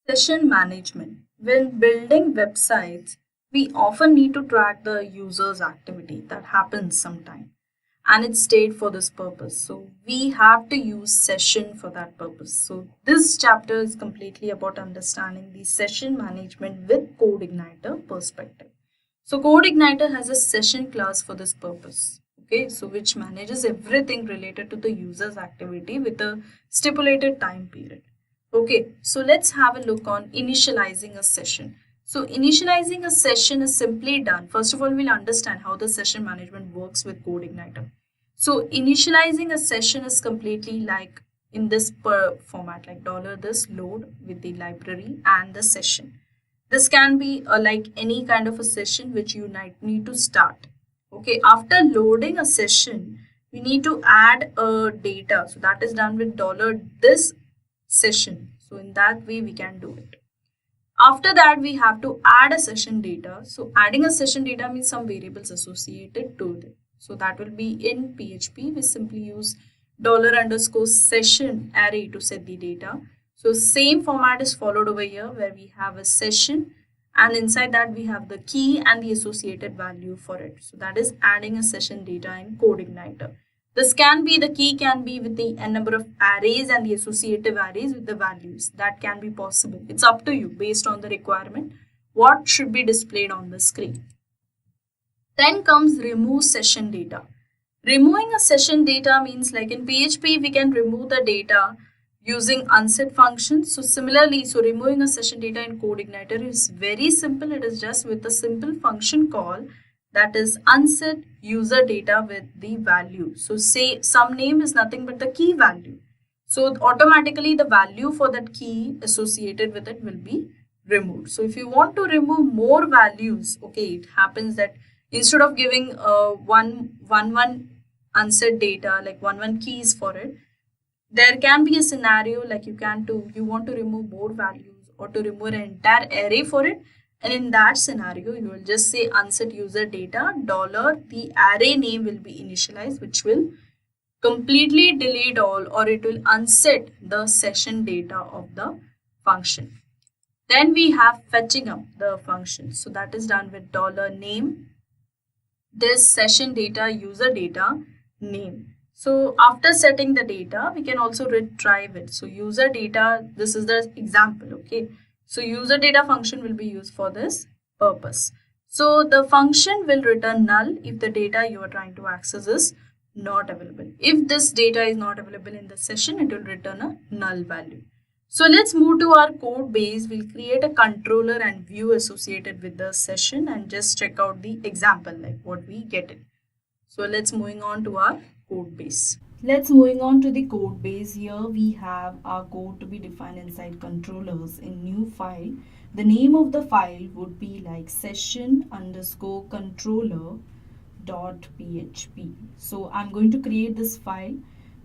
Session management. When building websites, we often need to track the user's activity that happens sometime and it's stayed for this purpose. So we have to use session for that purpose. So this chapter is completely about understanding the session management with CodeIgniter perspective. So CodeIgniter has a session class for this purpose. Okay, so which manages everything related to the user's activity with a stipulated time period. Okay, so let's have a look on initializing a session. So initializing a session is simply done. First of all, we'll understand how the session management works with CodeIgniter. So initializing a session is completely like in this format, like $this load with the library and the session. This can be like any kind of a session which you need to start. Okay, after loading a session, we need to add a data. So that is done with $this session. So in that way we can do it. After that we have to add a session data. So adding a session data means some variables associated to it. So that will be in PHP. We simply use $_session array to set the data. So same format is followed over here where we have a session and inside that we have the key and the associated value for it. So that is adding a session data in CodeIgniter. This can be, the key can be with the n number of arrays and the associative arrays with the values. That can be possible. It's up to you based on the requirement what should be displayed on the screen. Then comes remove session data. Removing a session data means like in PHP we can remove the data using unset function. So similarly, so removing a session data in CodeIgniter is very simple. It is just with a simple function call that is unset user data with the value. So say some name is nothing but the key value. So automatically the value for that key associated with it will be removed. So if you want to remove more values, okay, it happens that instead of giving one unset data like one keys for it, there can be a scenario like you want to remove more values or to remove an entire array for it. And in that scenario, you will just say unset user data $, the array name will be initialized, which will completely delete all or it will unset the session data of the function. Then we have fetching up the function. So that is done with $name, this session data user data name. So after setting the data, we can also retrieve it. So user data, this is the example, okay. So user data function will be used for this purpose. So the function will return null if the data you are trying to access is not available. If this data is not available in the session, it will return a null value. So let's move to our code base. We'll create a controller and view associated with the session and just check out the example like what we get it. So let's moving on to our code base. Let's moving on to the code base. Here we have our code to be defined inside controllers in new file. The name of the file would be like session_controller.php. So I'm going to create this file.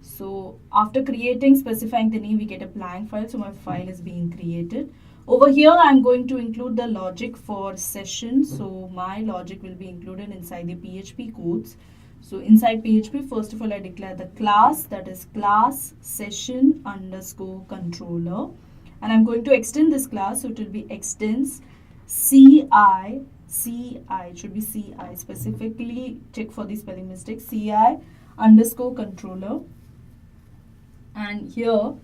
So after creating, specifying the name, we get a blank file. So my file is being created. Over here, I'm going to include the logic for session. So my logic will be included inside the PHP codes. So inside PHP, first of all, I declare the class, that is class session_controller. And I'm going to extend this class. So it will be extends CI, it should be CI, specifically check for the spelling mistake, CI_controller. And here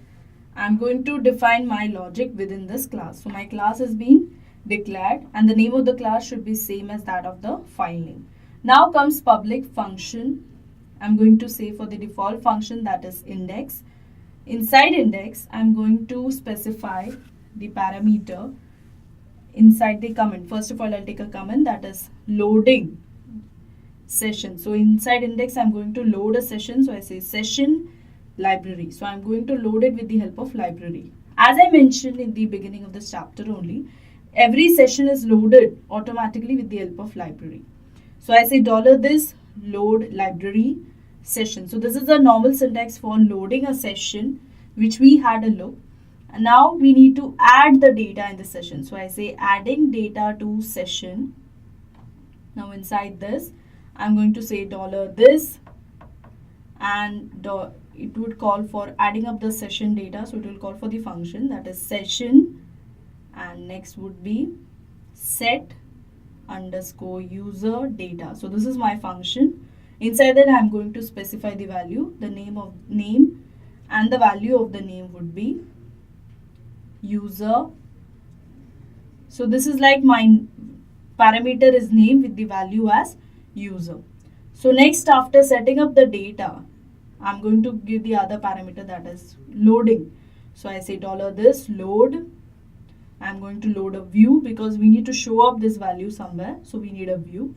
I'm going to define my logic within this class. So my class has been declared and the name of the class should be same as that of the file name. Now comes public function. I'm going to say for the default function, that is index. Inside index, I'm going to specify the parameter inside the comment. First of all, I'll take a comment that is loading session. So inside index, I'm going to load a session. So I say session library. So I'm going to load it with the help of library. As I mentioned in the beginning of this chapter only, every session is loaded automatically with the help of library. So I say $this load library session. So this is a normal syntax for loading a session, which we had a look. And now we need to add the data in the session. So I say adding data to session. Now inside this, I'm going to say $this and it would call for adding up the session data. So it will call for the function that is session and next would be set underscore user data. So this is my function. Inside that I'm going to specify the value, the name and the value of the name would be user. So this is like my parameter is name with the value as user. So next, after setting up the data, I'm going to give the other parameter, that is loading. So I say $this load. I'm going to load a view because we need to show up this value somewhere. So we need a view.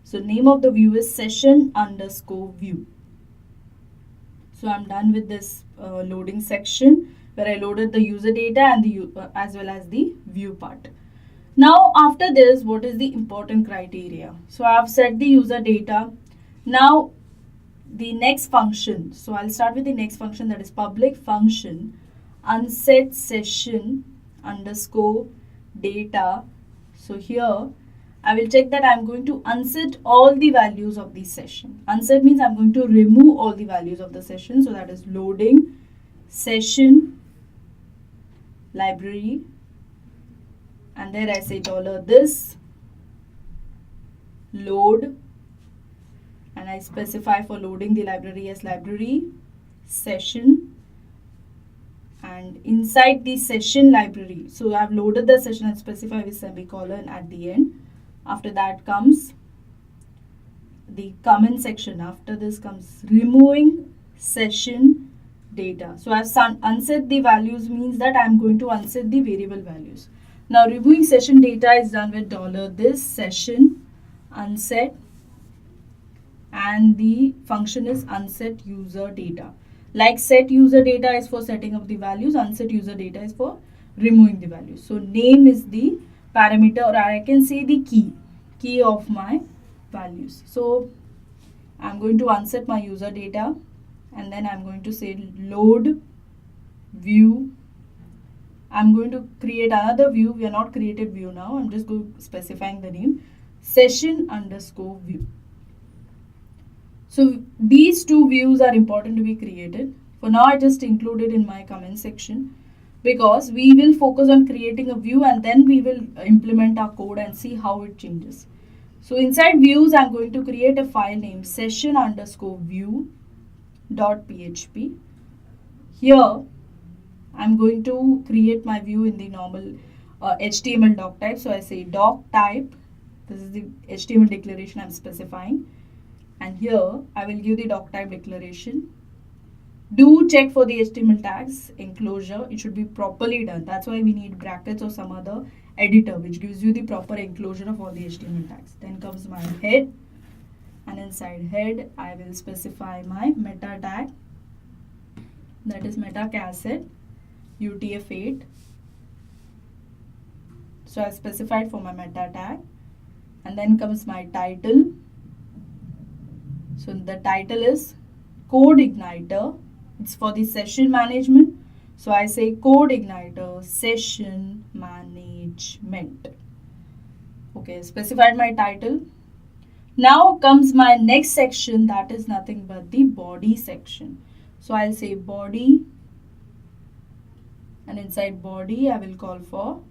So name of the view is session underscore view. So I'm done with this loading section where I loaded the user data and the as well as the view part. Now after this, what is the important criteria? So I have set the user data. Now the next function. So I'll start with the next function, that is public function unset session underscore data. So here I will check that I'm going to unset all the values of the session. Unset means I'm going to remove all the values of the session. So that is loading session library, and there I say $this load, and I specify for loading the library as library session, and inside the session library, so I've loaded the session and specify with semicolon at the end. After that comes the comment section. After this comes removing session data. So I've unset the values means that I'm going to unset the variable values. Now removing session data is done with $this session unset, and the function is unset user data. Like set user data is for setting up the values, unset user data is for removing the values. So name is the parameter, or I can say the key of my values. So I'm going to unset my user data, and then I'm going to say load view. I'm going to create another view. We are not created view now. I'm just going specifying the name session underscore view. So these two views are important to be created. For now, I just included in my comment section because we will focus on creating a view and then we will implement our code and see how it changes. So inside views, I'm going to create a file name session underscore view .php. Here, I'm going to create my view in the normal HTML doc type. So I say doc type. This is the HTML declaration I'm specifying. And here I will give the doc type declaration. Do check for the HTML tags enclosure. It should be properly done. That's why we need brackets or some other editor which gives you the proper enclosure of all the HTML tags. Then comes my head, and inside head I will specify my meta tag, that is meta cassette UTF-8. So I specified for my meta tag, and then comes my title. So the title is Code Igniter. It's for the session management. So I say Code Igniter Session Management. Okay, specified my title. Now comes my next section, that is nothing but the body section. So I'll say body, and inside body I will call for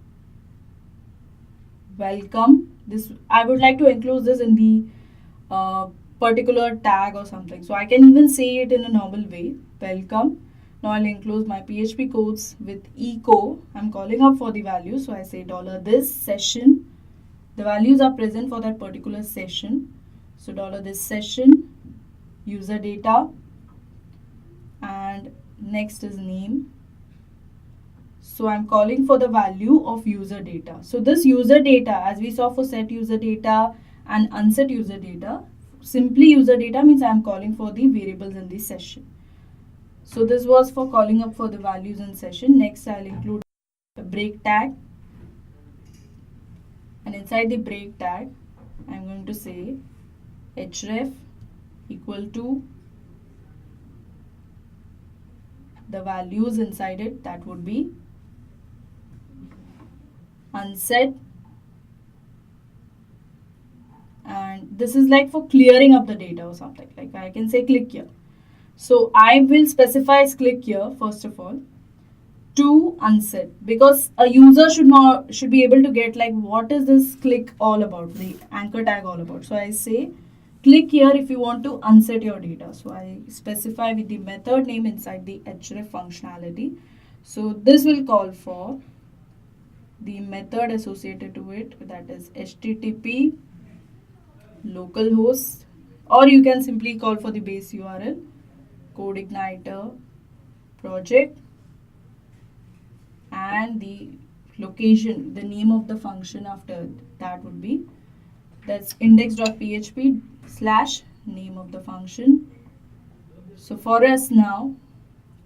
welcome. This I would like to enclose this in the particular tag or something. So I can even say it in a normal way, welcome. Now I'll enclose my PHP codes with echo. I'm calling up for the value. So I say $this session. The values are present for that particular session. So $this session, user data, and next is name. So I'm calling for the value of user data. So this user data, as we saw for set user data and unset user data, simply user data means I'm calling for the variables in the session. So this was for calling up for the values in session. Next I'll include a break tag, and inside the break tag I'm going to say href equal to the values inside it, that would be unset, and this is like for clearing up the data or something, like I can say click here. So I will specify click here first of all, to unset, because a user should be able to get like what is this click all about, the anchor tag all about. So I say click here if you want to unset your data. So I specify with the method name inside the href functionality. So this will call for the method associated to it, that is http localhost, or you can simply call for the base URL CodeIgniter project, and the location, the name of the function after that would be, that's index.php slash name of the function. So for us now,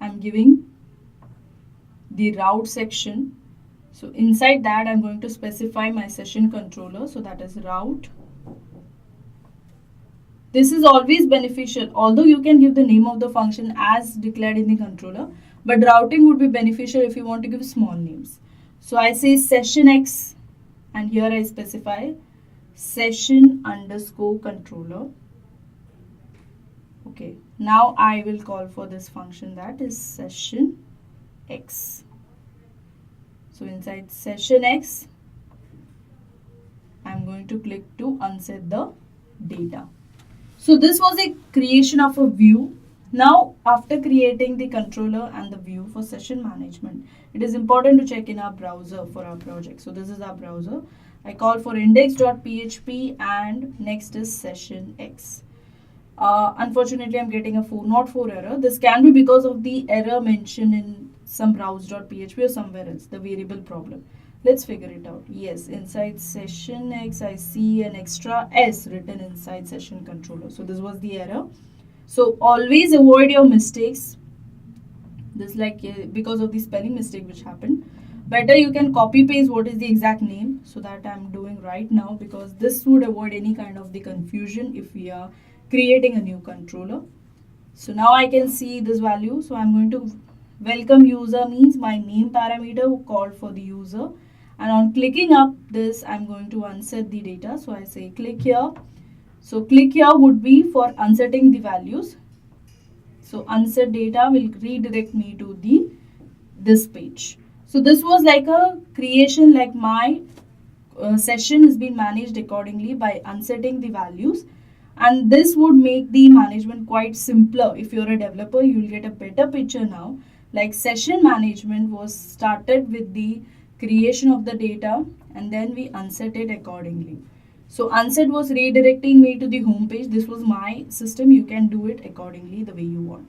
I'm giving the route section. So inside that, I'm going to specify my session controller. So that is route. This is always beneficial, although you can give the name of the function as declared in the controller, but routing would be beneficial if you want to give small names. So I say session X, and here I specify session underscore controller. Okay, now I will call for this function, that is session X. So inside session X, I'm going to click to unset the data. So this was a creation of a view. Now, after creating the controller and the view for session management, it is important to check in our browser for our project. So this is our browser. I call for index.php and next is session X. Unfortunately, I'm getting a 404 error. This can be because of the error mentioned in some browse.php or somewhere else, the variable problem. Let's figure it out. Yes, inside session X, I see an extra S written inside session controller. So this was the error. So always avoid your mistakes. This because of the spelling mistake which happened. Better you can copy paste what is the exact name. So that I'm doing right now, because this would avoid any kind of the confusion if we are creating a new controller. So now I can see this value. So I'm going to welcome user means my name parameter called for the user. And on clicking up this, I'm going to unset the data. So I say click here. So click here would be for unsetting the values. So unset data will redirect me to this page. So this was like a creation, like my session has been managed accordingly by unsetting the values. And this would make the management quite simpler. If you're a developer, you will get a better picture now. Like session management was started with the creation of the data, and then we unset it accordingly. So unset was redirecting me to the home page. This was my system. You can do it accordingly the way you want.